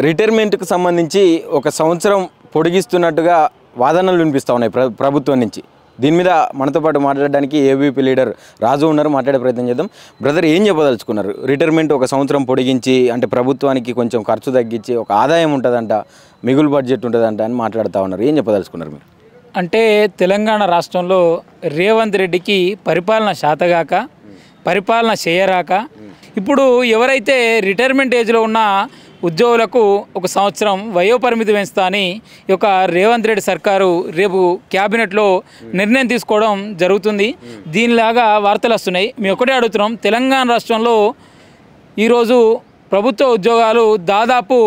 రిటైర్మెంట్కి సంబంధించి ఒక సంవత్సరం పొడిగిస్తున్నట్టుగా వాదనలు వినిపిస్తూ ఉన్నాయి ప్రభుత్వం నుంచి. దీని మీద మనతో పాటు మాట్లాడడానికి ఏబీపీ లీడర్ రాజు ఉన్నారు. మాట్లాడే ప్రయత్నం చేద్దాం. బ్రదర్, ఏం చెప్పదలుచుకున్నారు? రిటైర్మెంట్ ఒక సంవత్సరం పొడిగించి అంటే ప్రభుత్వానికి కొంచెం ఖర్చు తగ్గించి ఒక ఆదాయం ఉంటుందంట, మిగులు బడ్జెట్ ఉంటుందంట అని మాట్లాడుతూ ఉన్నారు. ఏం చెప్పదలుచుకున్నారు మీరు? అంటే తెలంగాణ రాష్ట్రంలో రేవంత్ రెడ్డికి పరిపాలన శాతగాక, పరిపాలన చేయరాక, ఇప్పుడు ఎవరైతే రిటైర్మెంట్ ఏజ్లో ఉన్న ఉద్యోగులకు ఒక సంవత్సరం వయోపరిమితి పెంచుతా అని ఈ యొక్క రేవంత్ రెడ్డి సర్కారు రేపు క్యాబినెట్లో నిర్ణయం తీసుకోవడం జరుగుతుంది. దీనిలాగా వార్తలు వస్తున్నాయి. మేము ఒకటే అడుగుతున్నాం, తెలంగాణ రాష్ట్రంలో ఈరోజు ప్రభుత్వ ఉద్యోగాలు దాదాపు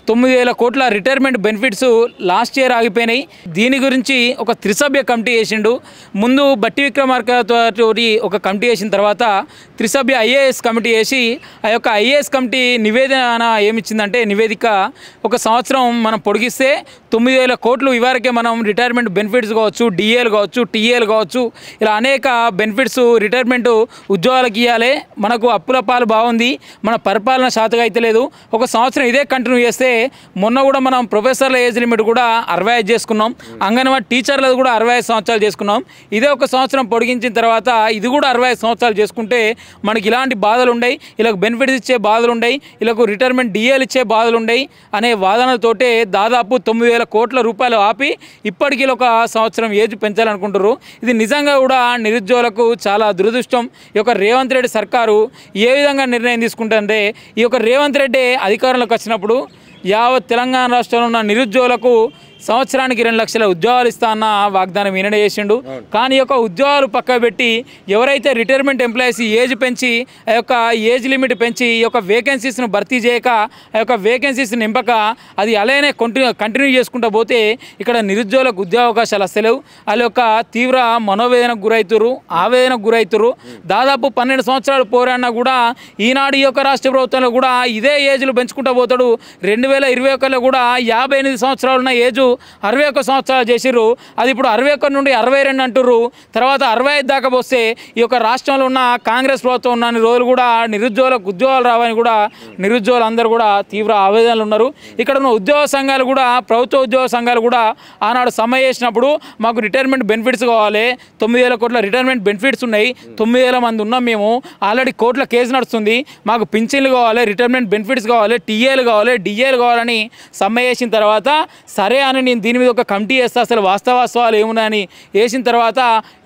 9,000 కోట్ల రిటైర్మెంట్ బెనిఫిట్స్ లాస్ట్ ఇయర్ ఆగిపోయినాయి. దీని గురించి ఒక త్రిసభ్య కమిటీ వేసిండు. ముందు బట్టి విక్రమార్కతో ఒక కమిటీ వేసిన తర్వాత త్రిసభ్య ఐఏఎస్ కమిటీ వేసి ఆ యొక్క ఐఏఎస్ కమిటీ నివేదన ఏమిచ్చిందంటే, నివేదిక ఒక సంవత్సరం మనం పొడిగిస్తే 9,000 కోట్లు ఇవరకే మనం రిటైర్మెంట్ బెనిఫిట్స్ కావచ్చు, డిఏలు కావచ్చు, టీఏలు కావచ్చు, ఇలా అనేక బెనిఫిట్స్ రిటైర్మెంట్ ఉద్యోగాలకు ఇవ్వాలి. మనకు అప్పుల పాలు బాగుంది, మన పరిపాలన శాతగా అయితే లేదు. ఒక సంవత్సరం ఇదే కంటిన్యూ చేస్తే, మొన్న కూడా మనం ప్రొఫెసర్ల ఏజ్ లిమిట్ కూడా 65 చేసుకున్నాం, అంగన్వాడీ టీచర్లది కూడా 65 సంవత్సరాలు చేసుకున్నాం. ఇదే ఒక సంవత్సరం పొడిగించిన తర్వాత ఇది కూడా 65 సంవత్సరాలు చేసుకుంటే మనకి ఇలాంటి బాధలు ఉండయి, ఇలాగ బెనిఫిట్స్ ఇచ్చే బాధలు ఉండయి, ఇలాగ రిటైర్మెంట్ డిఏలు ఇచ్చే బాధలు ఉండయి అనే వాదనలతోటే దాదాపు 9,000 కోట్ల రూపాయలు ఆపి ఇప్పటికీ ఒక సంవత్సరం ఏజ్ పెంచాలనుకుంటారు. ఇది నిజంగా కూడా నిరుద్యోగులకు చాలా దురదృష్టం. ఈ యొక్క రేవంత్ రెడ్డి సర్కారు ఏ విధంగా నిర్ణయం తీసుకుంటుందంటే, ఈ యొక్క రేవంత్ రెడ్డి అధికారంలోకి వచ్చినప్పుడు యావత్ తెలంగాణ రాష్ట్రంలో ఉన్న నిరుద్యోగులకు సంవత్సరానికి 2 లక్షల ఉద్యోగాలు ఇస్తా అన్న వాగ్దానం ఈయన చేసిండు. కానీ ఈ యొక్క ఉద్యోగాలు పక్క పెట్టి ఎవరైతే రిటైర్మెంట్ ఎంప్లాయీస్ ఏజ్ పెంచి ఆ యొక్క ఏజ్ లిమిట్ పెంచి ఈ యొక్క వేకెన్సీస్ను భర్తీ చేయక, ఆ యొక్క వేకెన్సీస్ నింపక అది అలానే కంటిన్యూ చేసుకుంటూ పోతే ఇక్కడ నిరుద్యోగులకు ఉద్యోగ అవకాశాలు వస్తలేవు. వాళ్ళ యొక్క తీవ్ర మనోవేదనకు గురవుతారు, ఆవేదనకు గురవుతారు. దాదాపు 12 సంవత్సరాలు పోరాడినా కూడా ఈనాడు ఈ యొక్క రాష్ట్ర ప్రభుత్వంలో కూడా ఇదే ఏజ్లు పెంచుకుంటూ పోతాడు. 2021లో కూడా 58 సంవత్సరాలు ఉన్న ఏజు 61 సంవత్సరాలు చేసిర్రు. అది ఇప్పుడు 61 నుండి 62 అంటుర్రు. తర్వాత 65 దాకా వస్తే ఈ యొక్క రాష్ట్రంలో ఉన్న కాంగ్రెస్ ప్రభుత్వం ఉన్న రోజులు కూడా నిరుద్యోగులకు ఉద్యోగాలు రావని కూడా నిరుద్యోగులు అందరూ కూడా తీవ్ర ఆవేదనలు ఉన్నారు. ఇక్కడ ఉన్న ఉద్యోగ సంఘాలు కూడా, ప్రభుత్వ ఉద్యోగ సంఘాలు కూడా ఆనాడు సమ్మె చేసినప్పుడు మాకు రిటైర్మెంట్ బెనిఫిట్స్ కావాలి, 9,000 కోట్ల రిటైర్మెంట్ బెనిఫిట్స్ ఉన్నాయి, 9,000 మంది ఉన్నాం మేము, ఆల్రెడీ కోర్టుల కేసు నడుస్తుంది, మాకు పింఛన్లు కావాలి, రిటైర్మెంట్ బెనిఫిట్స్ కావాలి, టీఏలు కావాలి, డిఏలు కావాలని సమ్మె చేసిన తర్వాత సరే అని నేను దీని మీద ఒక కమిటీ వేస్తా, అసలు వాస్తవాలు ఏమున్నాయని వేసిన తర్వాత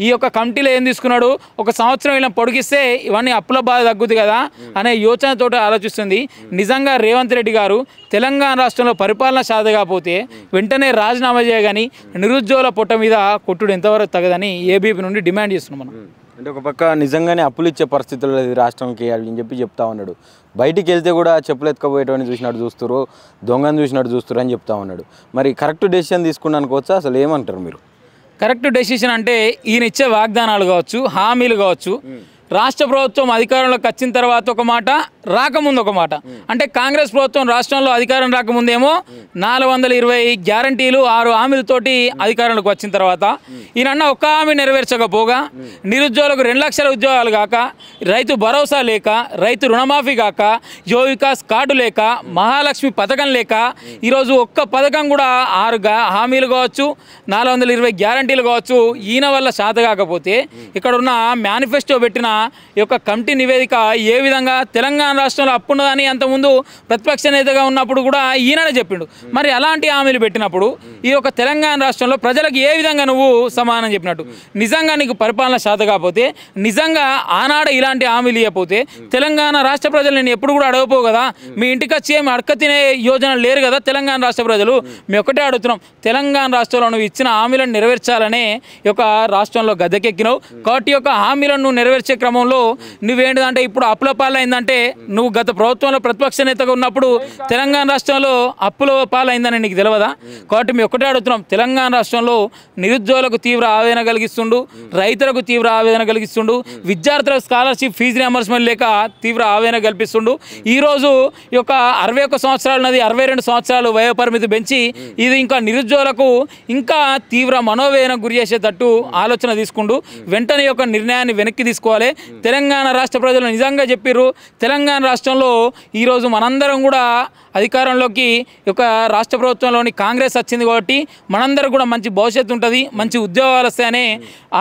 ఈ యొక్క కమిటీలో ఏం తీసుకున్నాడు, ఒక సంవత్సరం ఇలా పొడిగిస్తే ఇవన్నీ అప్పుల బాధ తగ్గుద్ది కదా అనే యోచనతో ఆలోచిస్తుంది. నిజంగా రేవంత్ రెడ్డి గారు తెలంగాణ రాష్ట్రంలో పరిపాలన శాత కాకపోతే వెంటనే రాజీనామా చేయగాని నిరుద్యోగుల పొట్ట మీద కొట్టుడు ఎంతవరకు తగదని ఏబీపీ నుండి డిమాండ్ చేస్తున్నాం మనం. అంటే ఒక పక్క నిజంగానే అప్పులు ఇచ్చే పరిస్థితులు లేదు రాష్ట్రంకి అని చెప్తా ఉన్నాడు. బయటికి వెళ్తే కూడా చెప్పులు ఎత్తుకపోయేటోని చూసినట్టు చూస్తారు, దొంగను చూసినట్టు చూస్తారు అని చెప్తా ఉన్నాడు. మరి కరెక్ట్ డెసిషన్ తీసుకున్నాను అనుకోవచ్చా? అసలు ఏమంటారు మీరు? కరెక్ట్ డెసిషన్ అంటే ఈయన ఇచ్చే వాగ్దానాలు కావచ్చు, హామీలు కావచ్చు, రాష్ట్ర ప్రభుత్వం అధికారంలోకి వచ్చిన తర్వాత ఒక మాట, రాకముందు ఒక మాట. అంటే కాంగ్రెస్ ప్రభుత్వం రాష్ట్రంలో అధికారం రాకముందేమో 420 గ్యారంటీలు 6 హామీలతోటి అధికారంలోకి వచ్చిన తర్వాత ఈయన ఒక్క హామీ నెరవేర్చకపోగా నిరుద్యోగులకు 2 లక్షల ఉద్యోగాలు కాక, రైతు భరోసా లేక, రైతు రుణమాఫీ కాక, యువ వికాస్ కార్డు లేక, మహాలక్ష్మి పథకం లేక, ఈరోజు ఒక్క పథకం కూడా 6 హామీలు కావచ్చు, 420 గ్యారంటీలు కావచ్చు ఈయన వల్ల శాత కాకపోతే ఇక్కడ ఉన్న మేనిఫెస్టో పెట్టిన ఈ యొక్క కమిటీ నివేదిక ఏ విధంగా తెలంగాణ రాష్ట్రంలో అప్పున్నదని అంతకుముందు ప్రతిపక్ష నేతగా ఉన్నప్పుడు కూడా ఈయననే చెప్పిండు. మరి అలాంటి హామీలు పెట్టినప్పుడు ఈ యొక్క తెలంగాణ రాష్ట్రంలో ప్రజలకు ఏ విధంగా నువ్వు సమానం చెప్పినట్టు? నిజంగా నీకు పరిపాలన శాత కాకపోతే, నిజంగా ఆనాడు ఇలాంటి హామీలు ఇవ్వకపోతే తెలంగాణ రాష్ట్ర ప్రజలు నేను ఎప్పుడు కూడా అడగపోవు కదా, మీ ఇంటికి వచ్చి ఏమి అడక తినే యోజన లేరు కదా తెలంగాణ రాష్ట్ర ప్రజలు. మేము ఒకటే అడుగుతున్నాం, తెలంగాణ రాష్ట్రంలో నువ్వు ఇచ్చిన హామీలను నెరవేర్చాలనే ఈ యొక్క రాష్ట్రంలో గద్దెకెక్కినావు. కాబట్టి యొక్క హామీలను నువ్వు నెరవేర్చే క్రమంలో నువ్వేంటిదంటే ఇప్పుడు అప్పుల పాలైందంటే నువ్వు గత ప్రభుత్వంలో ప్రతిపక్ష నేతగా ఉన్నప్పుడు తెలంగాణ రాష్ట్రంలో అప్పుల పాలైందని నీకు తెలియదా? కాబట్టి మేము ఒకటే అడుగుతున్నాం, తెలంగాణ రాష్ట్రంలో నిరుద్యోగులకు తీవ్ర ఆవేదన కలిగిస్తుండు, రైతులకు తీవ్ర ఆవేదన కలిగిస్తుండు, విద్యార్థులకు స్కాలర్షిప్ ఫీజు రియంబర్స్మెంట్ లేక తీవ్ర ఆవేదన కల్పిస్తుండు. ఈరోజు ఈ యొక్క 61 సంవత్సరాలు ఉన్నది 62 సంవత్సరాలు వయోపరిమితి పెంచి ఇది ఇంకా నిరుద్యోగులకు ఇంకా తీవ్ర మనోవేదనకు గురి చేసేటట్టు ఆలోచన తీసుకుంటూ వెంటనే యొక్క నిర్ణయాన్ని వెనక్కి తీసుకోవాలి. తెలంగాణ రాష్ట్ర ప్రజలు నిజంగా చెప్పిర్రు, తెలంగాణ రాష్ట్రంలో ఈరోజు మనందరం కూడా అధికారంలోకి ఒక రాష్ట్ర ప్రభుత్వంలోని కాంగ్రెస్ వచ్చింది కాబట్టి మనందరూ కూడా మంచి భవిష్యత్తు ఉంటుంది, మంచి ఉద్యోగాలు వస్తాయనే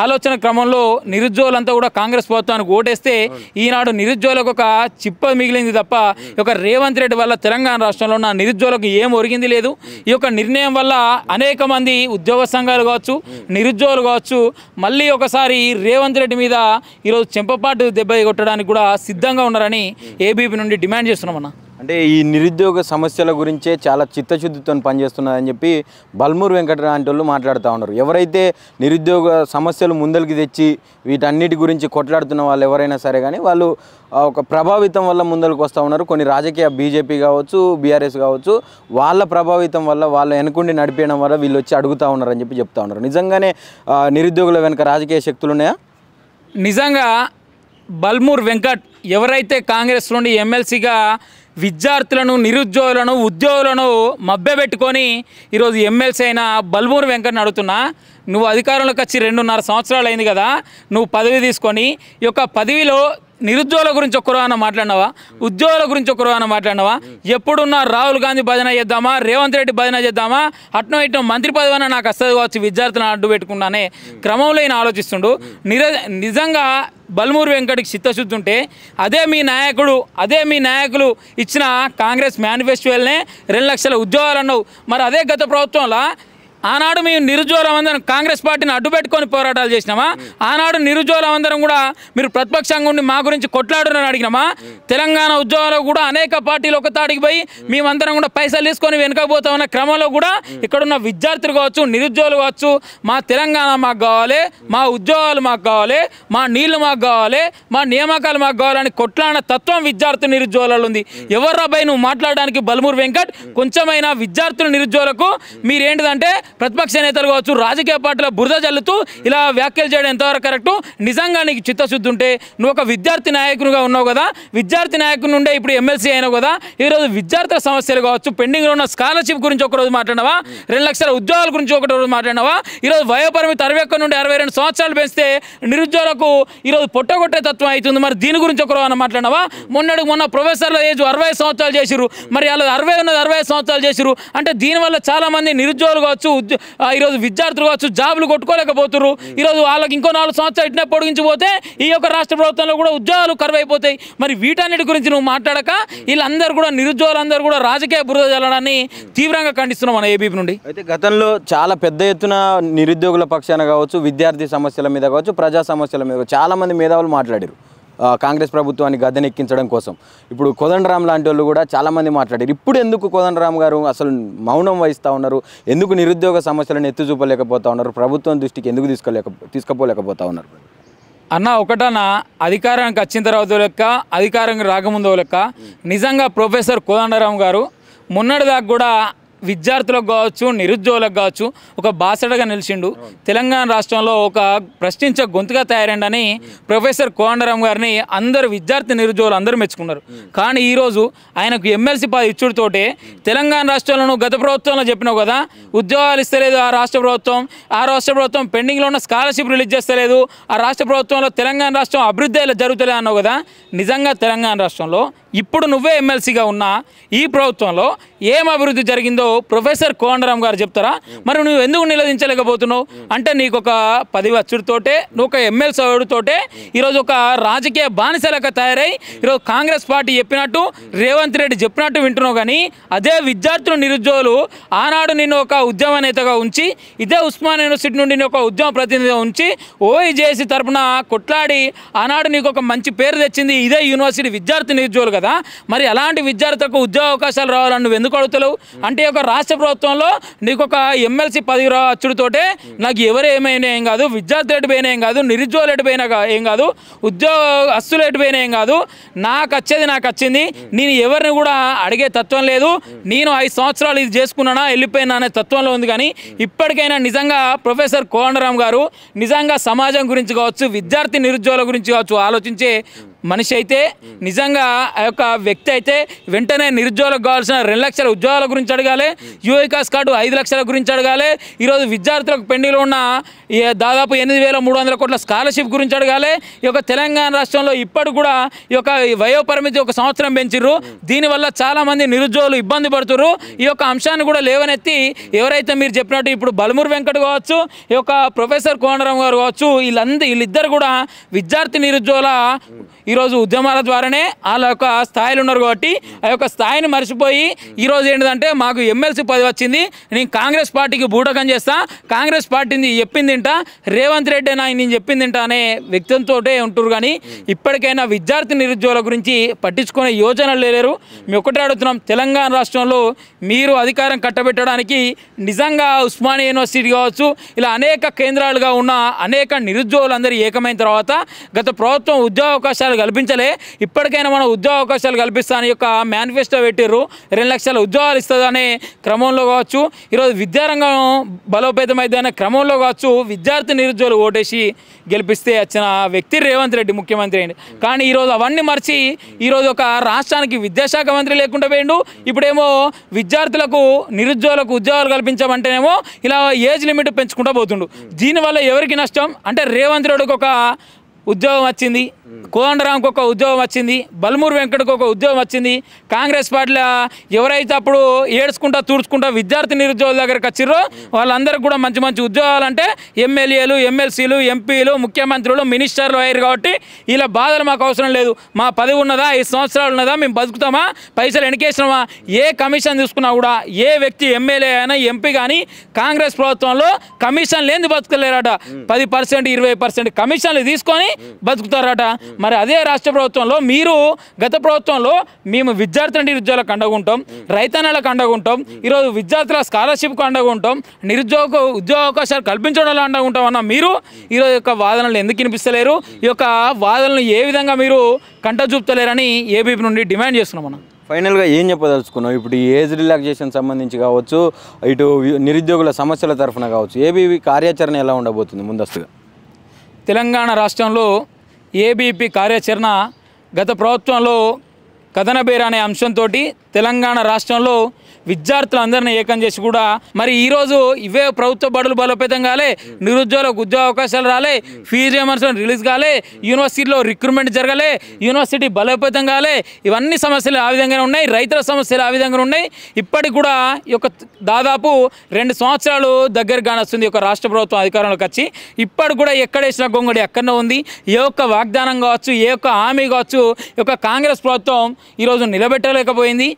ఆలోచన క్రమంలో నిరుద్యోగులంతా కూడా కాంగ్రెస్ ప్రభుత్వానికి ఓటేస్తే ఈనాడు నిరుద్యోగులకు ఒక చిప్ప మిగిలింది తప్ప ఒక రేవంత్ రెడ్డి వల్ల తెలంగాణ రాష్ట్రంలో ఉన్న నిరుద్యోగులకు ఏం ఒరిగింది లేదు. ఈ యొక్క నిర్ణయం వల్ల అనేక మంది ఉద్యోగ సంఘాలు కావచ్చు, నిరుద్యోగులు కావచ్చు, మళ్ళీ ఒకసారి రేవంత్ రెడ్డి మీద ఈరోజు చెంపపాటు దెబ్బ కొట్టడానికి కూడా సిద్ధంగా ఉన్నారని ఏబీపీ నుండి డిమాండ్ చేస్తున్నామన్నా. అంటే ఈ నిరుద్యోగ సమస్యల గురించే చాలా చిత్తశుద్ధితో పనిచేస్తున్నారని చెప్పి బల్మూరు వెంకటరావు అంటే వాళ్ళు మాట్లాడుతూ ఉన్నారు. ఎవరైతే నిరుద్యోగ సమస్యలు ముందరికి తెచ్చి వీటన్నిటి గురించి కొట్లాడుతున్న వాళ్ళు ఎవరైనా సరే కానీ వాళ్ళు ఒక ప్రభావితం వల్ల ముందరికి వస్తూ ఉన్నారు. కొన్ని రాజకీయ బీజేపీ కావచ్చు, బీఆర్ఎస్ కావచ్చు, వాళ్ళ ప్రభావితం వల్ల వాళ్ళ వెనుకుండి నడిపేయడం వల్ల వీళ్ళు వచ్చి అడుగుతూ ఉన్నారని చెప్పి చెప్తా ఉన్నారు. నిజంగానే నిరుద్యోగుల వెనుక రాజకీయ శక్తులు ఉన్నాయా? నిజంగా బల్మూర్ వెంకట్ ఎవరైతే కాంగ్రెస్ నుండి ఎమ్మెల్సీగా విద్యార్థులను, నిరుద్యోగులను, ఉద్యోగులను మభ్యపెట్టుకొని ఈరోజు ఎమ్మెల్సీ అయిన బల్మూర్ వెంకట్ని అడుగుతున్నా, నువ్వు అధికారంలోకి వచ్చి 2.5 సంవత్సరాలు అయింది కదా, నువ్వు పదవి తీసుకొని ఈ యొక్క పదవిలో నిరుద్యోగుల గురించి ఒక్కరోజు మాట్లాడినావా? ఉద్యోగుల గురించి ఒక్కరోజు మాట్లాడినావా? ఎప్పుడున్నా రాహుల్ గాంధీ భజన చేద్దామా, రేవంత్ రెడ్డి భజన చేద్దామా, అట్నో ఇట్నో మంత్రి పదవి అన్న నాకు వస్తుంది కావచ్చు, విద్యార్థులను అడ్డు పెట్టుకున్నానే క్రమంలో ఈయన ఆలోచిస్తుండు. నిజంగా బల్మూరు వెంకటికి చిత్తశుద్ధి ఉంటే అదే మీ నాయకులు ఇచ్చిన కాంగ్రెస్ మేనిఫెస్టోనే 2 లక్షల ఉద్యోగాలు అన్నావు. మరి అదే గత ప్రభుత్వంలో ఆనాడు మేము నిరుద్యోగులందరం కాంగ్రెస్ పార్టీని అడ్డుపెట్టుకొని పోరాటాలు చేసినామా? ఆనాడు నిరుద్యోగులందరం కూడా మీరు ప్రతిపక్షంగా ఉండి మా గురించి కొట్లాడునని అడిగినామా? తెలంగాణ ఉద్యోగాలు కూడా అనేక పార్టీలు ఒక తాడికి పోయి మేమందరం కూడా పైసలు తీసుకొని వెనుకపోతామన్న క్రమంలో కూడా ఇక్కడున్న విద్యార్థులు కావచ్చు, నిరుద్యోగులు కావచ్చు, మా తెలంగాణ మాకు కావాలి, మా ఉద్యోగాలు మాకు కావాలి, మా నీళ్లు మాకు కావాలి, మా నియామకాలు మాకు కావాలని కొట్లాడిన తత్వం విద్యార్థులు నిరుద్యోగులలో ఉంది. ఎవర్రాబై నువ్వు మాట్లాడడానికి బల్మూరు వెంకట్? కొంచెమైనా విద్యార్థులు నిరుద్యోగులకు మీరేంటిదంటే ప్రతిపక్ష నేతలు కావచ్చు, రాజకీయ పార్టీల బురద జల్లుతూ ఇలా వ్యాఖ్యలు చేయడం ఎంతవరకు కరెక్టు? నిజంగా నీకు చిత్తశుద్ధి ఉంటే నువ్వు ఒక విద్యార్థి నాయకునిగా ఉన్నావు కదా, విద్యార్థి నాయకుని నుండే ఇప్పుడు ఎమ్మెల్సీ అయినావు కదా, ఈరోజు విద్యార్థుల సమస్యలు కావచ్చు, పెండింగ్లో ఉన్న స్కాలర్షిప్ గురించి ఒకరోజు మాట్లాడినావా? 2 లక్షల ఉద్యోగాల గురించి ఒకరోజు మాట్లాడినావా? ఈరోజు వయోపరిమితి 61 నుండి 62 సంవత్సరాలు పెంచితే నిరుద్యోగులకు ఈరోజు పొట్టగొట్టే తత్వం అవుతుంది. మరి దీని గురించి ఒకరోజు మాట్లాడినావా? మొన్న ప్రొఫెసర్ల ఏజ్ 60 సంవత్సరాలు చేసిరు, మరి అలా 60 ఉన్నది 65 సంవత్సరాలు చేసిరు అంటే దీనివల్ల చాలామంది నిరుద్యోగులు కావచ్చు, ఈరోజు విద్యార్థులు కావచ్చు జాబులు కొట్టుకోలేకపోతున్నారు. ఈరోజు వాళ్ళకి ఇంకో 4 సంవత్సరాలు ఇట్నే పొడిగించిపోతే ఈ యొక్క రాష్ట్ర ప్రభుత్వంలో కూడా ఉద్యోగాలు కరువైపోతాయి. మరి వీటన్నిటి గురించి నువ్వు మాట్లాడక వీళ్ళందరూ కూడా నిరుద్యోగులందరూ కూడా రాజకీయ బురద జల్లడాన్ని తీవ్రంగా ఖండిస్తున్నాం మన ఏబీపీ నుండి. అయితే గతంలో చాలా పెద్ద ఎత్తున నిరుద్యోగుల పక్షాన కావచ్చు, విద్యార్థి సమస్యల మీద కావచ్చు, ప్రజా సమస్యల మీద చాలామంది మేధావులు మాట్లాడారు కాంగ్రెస్ ప్రభుత్వాన్ని గద్దెనెక్కించడం కోసం. ఇప్పుడు కోదండరాం లాంటి వాళ్ళు కూడా చాలామంది మాట్లాడారు. ఇప్పుడు ఎందుకు కోదండరాం గారు అసలు మౌనం వహిస్తూ ఉన్నారు? ఎందుకు నిరుద్యోగ సమస్యలను ఎత్తి చూపలేకపోతా ఉన్నారు? ప్రభుత్వం దృష్టికి ఎందుకు తీసుకుపోలేకపోతా ఉన్నారు? అన్న ఒకటన్నా అధికారానికి వచ్చిన తర్వాత లెక్క, అధికారానికి రాకముందో లెక్క, నిజంగా ప్రొఫెసర్ కోదండరాం గారు మొన్నటిదాకా కూడా విద్యార్థులకు కావచ్చు, నిరుద్యోగులకు కావచ్చు ఒక బాసడగా నిలిచిండు. తెలంగాణ రాష్ట్రంలో ఒక ప్రశ్నించే గొంతుగా తయారైండని ప్రొఫెసర్ కోదండరాం గారిని అందరు విద్యార్థి నిరుద్యోగులు అందరూ మెచ్చుకున్నారు. కానీ ఈరోజు ఆయనకు ఎమ్మెల్సీ పదవి ఇచ్చుడుతోటే తెలంగాణ రాష్ట్రంలో గత ప్రభుత్వంలో చెప్పినావు కదా, ఉద్యోగాలు ఇస్తలేదు ఆ రాష్ట్ర ప్రభుత్వం పెండింగ్లో ఉన్న స్కాలర్షిప్ రిలీజ్ చేస్తలేదు, ఆ రాష్ట్ర ప్రభుత్వంలో తెలంగాణ రాష్ట్రం అభివృద్ధి జరుగుతలేదు అన్నావు కదా. నిజంగా తెలంగాణ రాష్ట్రంలో ఇప్పుడు నువ్వే ఎమ్మెల్సీగా ఉన్నా ఈ ప్రభుత్వంలో ఏం అభివృద్ధి జరిగిందో ప్రొఫెసర్ కోదండరాం గారు చెప్తారా? మరి నువ్వు ఎందుకు నిలదించలేకపోతున్నావు? అంటే నీకు ఒక పదవి వచ్చుడితోటే, నువ్వు ఒక ఎమ్మెల్సీ అవడుతోటే ఈరోజు ఒక రాజకీయ బానిసలకు తయారై ఈరోజు కాంగ్రెస్ పార్టీ చెప్పినట్టు, రేవంత్ రెడ్డి చెప్పినట్టు వింటున్నావు. కానీ అదే విద్యార్థులు, నిరుద్యోగులు ఆనాడు నిన్ను ఒక ఉద్యమ నేతగా ఉంచి, ఇదే ఉస్మాన్ యూనివర్సిటీ నుండి ఒక ఉద్యమ ప్రతినిధిగా ఉంచి ఓఈజేసీ తరఫున కొట్లాడి ఆనాడు నీకు ఒక మంచి పేరు తెచ్చింది ఇదే యూనివర్సిటీ విద్యార్థి నిరుద్యోగులు కదా. మరి అలాంటి విద్యార్థులకు ఉద్యోగ అవకాశాలు రావాలని నువ్వు ఎందుకు అడుగుతావు? అంటే ఒక రాష్ట్ర ప్రభుత్వంలో నీకు ఒక ఎమ్మెల్సీ పదవి వచ్చుడితోటే నాకు ఎవరు ఏమైనా ఏం కాదు, విద్యార్థి ఎటు పోయినా ఏం కాదు, నిరుద్యోగులు ఎటు పోయినా ఏం కాదు, ఉద్యోగస్తులు ఎటు పోయినా ఏం కాదు, నాకు వచ్చింది, నేను ఎవరిని కూడా అడిగే తత్వం లేదు, నేను 5 సంవత్సరాలు ఇది చేసుకున్నానా వెళ్ళిపోయినా అనే తత్వంలో ఉంది. కానీ ఇప్పటికైనా నిజంగా ప్రొఫెసర్ కోదండరాం గారు నిజంగా సమాజం గురించి కావచ్చు, విద్యార్థి నిరుద్యోగుల గురించి కావచ్చు ఆలోచించే మనిషి అయితే నిజంగా ఆ యొక్క వ్యక్తి అయితే వెంటనే నిరుద్యోగులకు కావాల్సిన 2 లక్షల ఉద్యోగాల గురించి అడగాలి, యువ వికాస్ కార్డు 5 లక్షల గురించి అడగాలి, ఈరోజు విద్యార్థులకు పెండింగ్లో ఉన్న దాదాపు 8,300 కోట్ల స్కాలర్షిప్ గురించి అడగాలి. ఈ యొక్క తెలంగాణ రాష్ట్రంలో ఇప్పటి కూడా ఈ యొక్క వయోపరిమితి 1 సంవత్సరం పెంచిర్రు. దీనివల్ల చాలామంది నిరుద్యోగులు ఇబ్బంది పడుతున్నారు. ఈ యొక్క అంశాన్ని కూడా లేవనెత్తి ఎవరైతే మీరు చెప్పినట్టు ఇప్పుడు బలమూరు వెంకట్ కావచ్చు, ఈ యొక్క ప్రొఫెసర్ కోనరాం గారు కావచ్చు, వీళ్ళిద్దరు కూడా విద్యార్థి నిరుద్యోగుల ఈరోజు ఉద్యమాల ద్వారానే వాళ్ళ యొక్క స్థాయిలో ఉన్నారు. కాబట్టి ఆ యొక్క స్థాయిని మర్చిపోయి ఈరోజు ఏంటంటే మాకు ఎమ్మెల్సీ పదవి వచ్చింది, నేను కాంగ్రెస్ పార్టీకి బూటకం చేస్తా, కాంగ్రెస్ పార్టీని చెప్పింది తింటా, రేవంత్ రెడ్డి నేను చెప్పింది తింటా అనే వ్యక్తితో ఉంటారు. కానీ ఇప్పటికైనా విద్యార్థి నిరుద్యోగుల గురించి పట్టించుకునే యోచనలు లేరు. మేము ఒకటే అడుగుతున్నాం, తెలంగాణ రాష్ట్రంలో మీరు అధికారం కట్టబెట్టడానికి నిజంగా ఉస్మానియా యూనివర్సిటీ కావచ్చు, ఇలా అనేక కేంద్రాలుగా ఉన్న అనేక నిరుద్యోగులందరూ ఏకమైన తర్వాత గత ప్రభుత్వం ఉద్యోగ అవకాశాలు కల్పించలే, ఇప్పటికైనా మనం ఉద్యోగ అవకాశాలు కల్పిస్తానని యొక్క మేనిఫెస్టో పెట్టారు. 2 లక్షల ఉద్యోగాలు ఇస్తుందనే క్రమంలో కావచ్చు, ఈరోజు విద్యారంగం బలోపేతమైందనే క్రమంలో కావచ్చు, విద్యార్థి నిరుద్యోగులు ఓటేసి గెలిపిస్తే వచ్చిన వ్యక్తి రేవంత్ రెడ్డి ముఖ్యమంత్రి అయింది. కానీ ఈరోజు అవన్నీ మర్చి ఈరోజు ఒక రాష్ట్రానికి విద్యాశాఖ మంత్రి లేకుండా పోయిండు. ఇప్పుడేమో విద్యార్థులకు నిరుద్యోగులకు ఉద్యోగాలు కల్పించమంటేనేమో ఇలా ఏజ్ లిమిట్ పెంచుకుంటూ పోతుండు. దీనివల్ల ఎవరికి నష్టం అంటే రేవంత్ రెడ్డికి ఒక ఉద్యోగం వచ్చింది, కోదండరాంకి ఒక ఉద్యోగం వచ్చింది, బలమూరు వెంకటకు ఒక ఉద్యోగం వచ్చింది. కాంగ్రెస్ పార్టీలో ఎవరైతే అప్పుడు ఏడ్చుకుంటా తూడ్చుకుంటా విద్యార్థి నిరుద్యోగుల దగ్గరకు వచ్చిర్రో వాళ్ళందరికీ కూడా మంచి మంచి ఉద్యోగాలు అంటే ఎమ్మెల్యేలు, ఎమ్మెల్సీలు, ఎంపీలు, ముఖ్యమంత్రులు, మినిస్టర్లు అయ్యారు. కాబట్టి ఇలా బాధలు మాకు అవసరం లేదు, మా పదవి ఉన్నదా, 5 సంవత్సరాలు ఉన్నదా, మేము బతుకుతామా, పైసలు ఎన్నికేసినామా, ఏ కమిషన్ తీసుకున్నా కూడా ఏ వ్యక్తి ఎమ్మెల్యే అయినా ఎంపీ కానీ కాంగ్రెస్ ప్రభుత్వంలో కమిషన్ లేని బతుకలేరట. 10%, 20% కమిషన్లు తీసుకొని బతుకుతారట. మరి అదే రాష్ట్ర ప్రభుత్వంలో మీరు గత ప్రభుత్వంలో మేము విద్యార్థి నిరుద్యోగులకు అండగుంటాం, రైతన్నలకు అండగుంటాం, ఈరోజు విద్యార్థుల స్కాలర్షిప్కు అండగుంటాం, ఉద్యోగ అవకాశాలు కల్పించడంలో అండగుంటాం అన్న మీరు ఈరోజు యొక్క వాదనలు ఎందుకు వినిపిస్తలేరు? ఈ యొక్క వాదనలు ఏ విధంగా మీరు కంట చూపుతలేరని ఏబీపీ నుండి డిమాండ్ చేస్తున్నాం మనం. ఫైనల్గా ఏం చెప్పదలుచుకున్నాం? ఇప్పుడు ఈ ఏజ్ రిలాక్సేషన్ సంబంధించి కావచ్చు, ఇటు నిరుద్యోగుల సమస్యల తరఫున కావచ్చు, ఏబీపీ కార్యాచరణ ఎలా ఉండబోతుంది ముందస్తుగా? తెలంగాణ రాష్ట్రంలో ఏబీపీ కార్యాచరణ గత ప్రభుత్వంలో కథనబేర అనే అంశంతో తెలంగాణ రాష్ట్రంలో విద్యార్థులందరినీ ఏకం చేసి కూడా మరి ఈరోజు ఇవే ప్రభుత్వ బడులు బలోపేతం కాలే, నిరుద్యోగులకు ఉద్యోగ అవకాశాలు రాలే, ఫీజు రియంబర్స్మెంట్ రిలీజ్ కాలే, యూనివర్సిటీలో రిక్రూట్మెంట్ జరగలే, యూనివర్సిటీ బలోపేతం కాలే, ఇవన్నీ సమస్యలు ఆ విధంగానే ఉన్నాయి, రైతుల సమస్యలు ఆ విధంగా ఉన్నాయి. ఇప్పటికి కూడా ఈ యొక్క దాదాపు 2 సంవత్సరాలు దగ్గర కానొస్తుంది ఒక రాష్ట్ర ప్రభుత్వం అధికారంలోకి వచ్చి. ఇప్పటికి కూడా ఎక్కడేసిన గొంగడి ఎక్కడనే ఉంది. ఏ ఒక్క వాగ్దానం కావచ్చు, ఏ ఒక్క హామీ కావచ్చు ఈ యొక్క కాంగ్రెస్ ప్రభుత్వం ఈరోజు నిలబెట్టలేకపోయింది,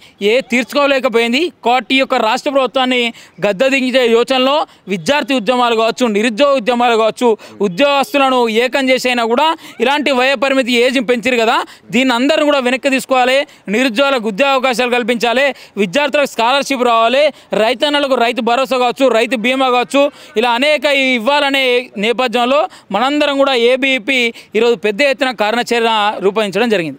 తీర్చుకోలేకపోయింది. కాబట్టి ఈ యొక్క రాష్ట్ర ప్రభుత్వాన్ని గద్దెదించే యోచనలో విద్యార్థి ఉద్యమాలు కావచ్చు, నిరుద్యోగ ఉద్యమాలు కావచ్చు, ఉద్యోగస్తులను ఏకం చేసైనా కూడా ఇలాంటి వయోపరిమితి ఏజ్ పెంచారు కదా, దీన్ని అందరూ కూడా వెనక్కి తీసుకోవాలి. నిరుద్యోగులకు ఉద్యోగ అవకాశాలు కల్పించాలి, విద్యార్థులకు స్కాలర్షిప్ రావాలి, రైతన్నలకు రైతు భరోసా కావచ్చు, రైతు బీమా కావచ్చు, ఇలా అనేక ఇవ్వాలనే నేపథ్యంలో మనందరం కూడా ఏబీపీ ఈరోజు పెద్ద ఎత్తున కార్యాచరణ రూపొందించడం జరిగింది.